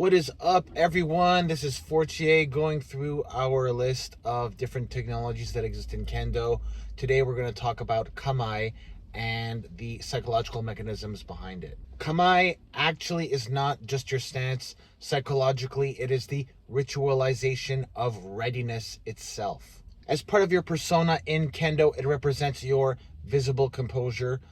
What is up, everyone? This is Fortier going through our list of different technologies that exist in Kendo. Today we're going to talk about Kamae and the psychological mechanisms behind it. Kamae actually is not just your stance. Psychologically, it is the ritualization of readiness itself. As part of your persona in Kendo, it represents your visible composure.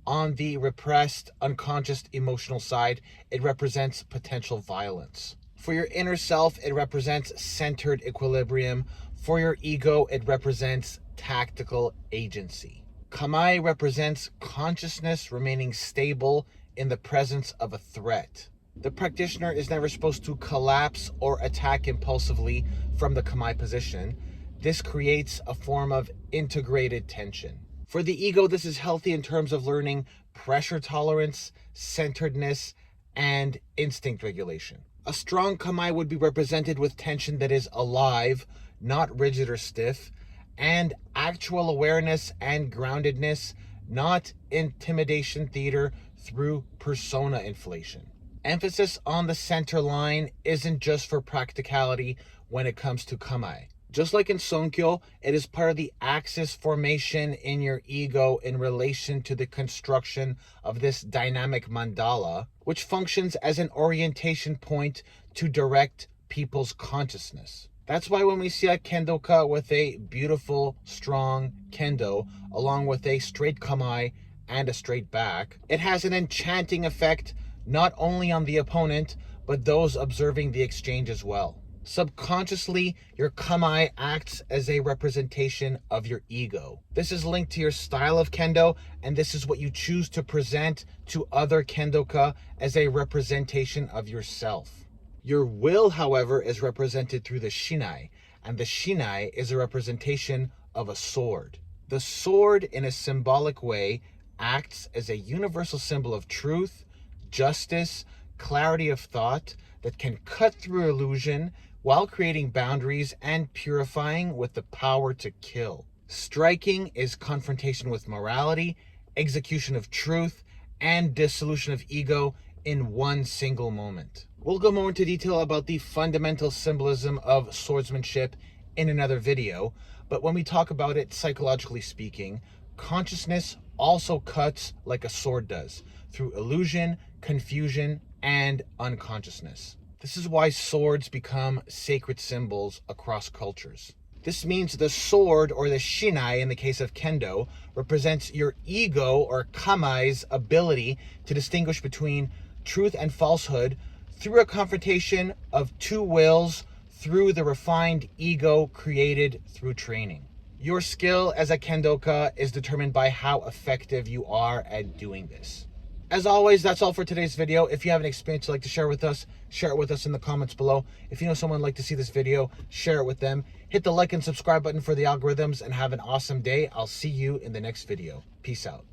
On the repressed, unconscious emotional side, it represents potential violence. For your inner self, it represents centered equilibrium. For your ego, it represents tactical agency. Kamae represents consciousness remaining stable in the presence of a threat. The practitioner is never supposed to collapse or attack impulsively from the Kamae position. This creates a form of integrated tension. For the ego, this is healthy in terms of learning pressure tolerance, centeredness, and instinct regulation. A strong Kamae would be represented with tension that is alive, not rigid or stiff, and actual awareness and groundedness, not intimidation theater through persona inflation. Emphasis on the center line isn't just for practicality when it comes to Kamae. Just like in Sonkyo, it is part of the axis formation in your ego in relation to the construction of this dynamic mandala, which functions as an orientation point to direct people's consciousness. That's why when we see a kendoka with a beautiful, strong kendo, along with a straight kamae and a straight back, it has an enchanting effect not only on the opponent, but those observing the exchange as well. Subconsciously, your kamae acts as a representation of your ego. This is linked to your style of kendo, and this is what you choose to present to other kendoka as a representation of yourself. Your will, however, is represented through the shinai, and the shinai is a representation of a sword. The sword, in a symbolic way, acts as a universal symbol of truth, justice, clarity of thought that can cut through illusion while creating boundaries and purifying with the power to kill. Striking is confrontation with morality, execution of truth, and dissolution of ego in one single moment. We'll go more into detail about the fundamental symbolism of swordsmanship in another video, but when we talk about it psychologically speaking, consciousness also cuts like a sword does, through illusion, confusion, and unconsciousness. This is why swords become sacred symbols across cultures. This means the sword, or the shinai in the case of kendo, represents your ego or kamae's ability to distinguish between truth and falsehood through a confrontation of two wills through the refined ego created through training. Your skill as a kendoka is determined by how effective you are at doing this. As always, that's all for today's video. If you have an experience you'd like to share with us in the comments below. If you know someone who'd like to see this video, share it with them. Hit the like and subscribe button for the algorithms, and have an awesome day. I'll see you in the next video. Peace out.